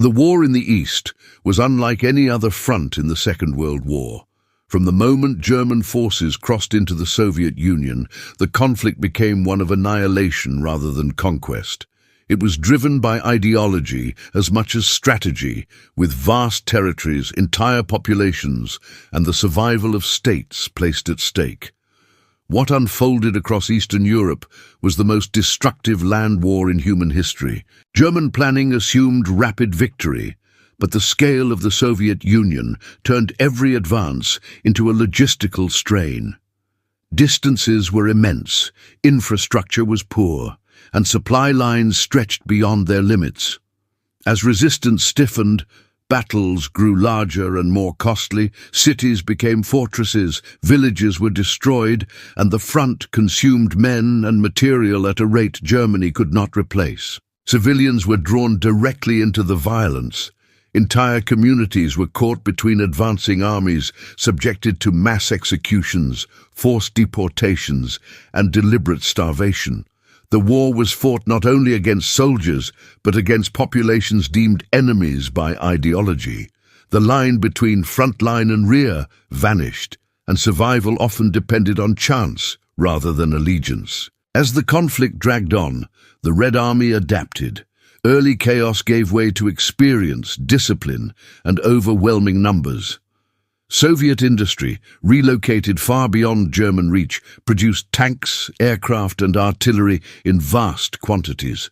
The war in the East was unlike any other front in the Second World War. From the moment German forces crossed into the Soviet Union, the conflict became one of annihilation rather than conquest. It was driven by ideology as much as strategy, with vast territories, entire populations, and the survival of states placed at stake. What unfolded across Eastern Europe was the most destructive land war in human history. German planning assumed rapid victory, but the scale of the Soviet Union turned every advance into a logistical strain. Distances were immense, infrastructure was poor, and supply lines stretched beyond their limits. As resistance stiffened, battles grew larger and more costly, cities became fortresses, villages were destroyed, and the front consumed men and material at a rate Germany could not replace. Civilians were drawn directly into the violence. Entire communities were caught between advancing armies, subjected to mass executions, forced deportations, and deliberate starvation. The war was fought not only against soldiers, but against populations deemed enemies by ideology. The line between front line and rear vanished, and survival often depended on chance rather than allegiance. As the conflict dragged on, the Red Army adapted. Early chaos gave way to experience, discipline, and overwhelming numbers. Soviet industry, relocated far beyond German reach, produced tanks, aircraft, and artillery in vast quantities.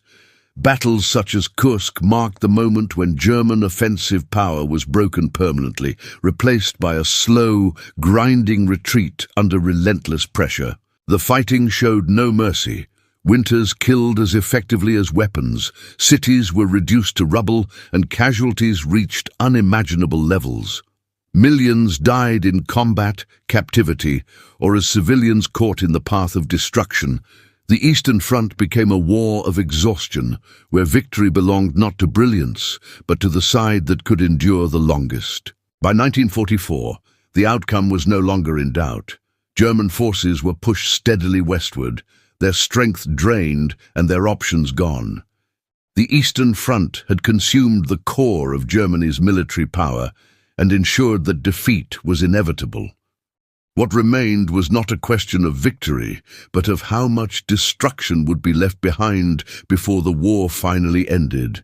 Battles such as Kursk marked the moment when German offensive power was broken permanently, replaced by a slow, grinding retreat under relentless pressure. The fighting showed no mercy. Winters killed as effectively as weapons, cities were reduced to rubble, and casualties reached unimaginable levels. Millions died in combat, captivity, or as civilians caught in the path of destruction. The Eastern Front became a war of exhaustion, where victory belonged not to brilliance, but to the side that could endure the longest. By 1944, the outcome was no longer in doubt. German forces were pushed steadily westward, their strength drained and their options gone. The Eastern Front had consumed the core of Germany's military power and ensured that defeat was inevitable. What remained was not a question of victory, but of how much destruction would be left behind before the war finally ended.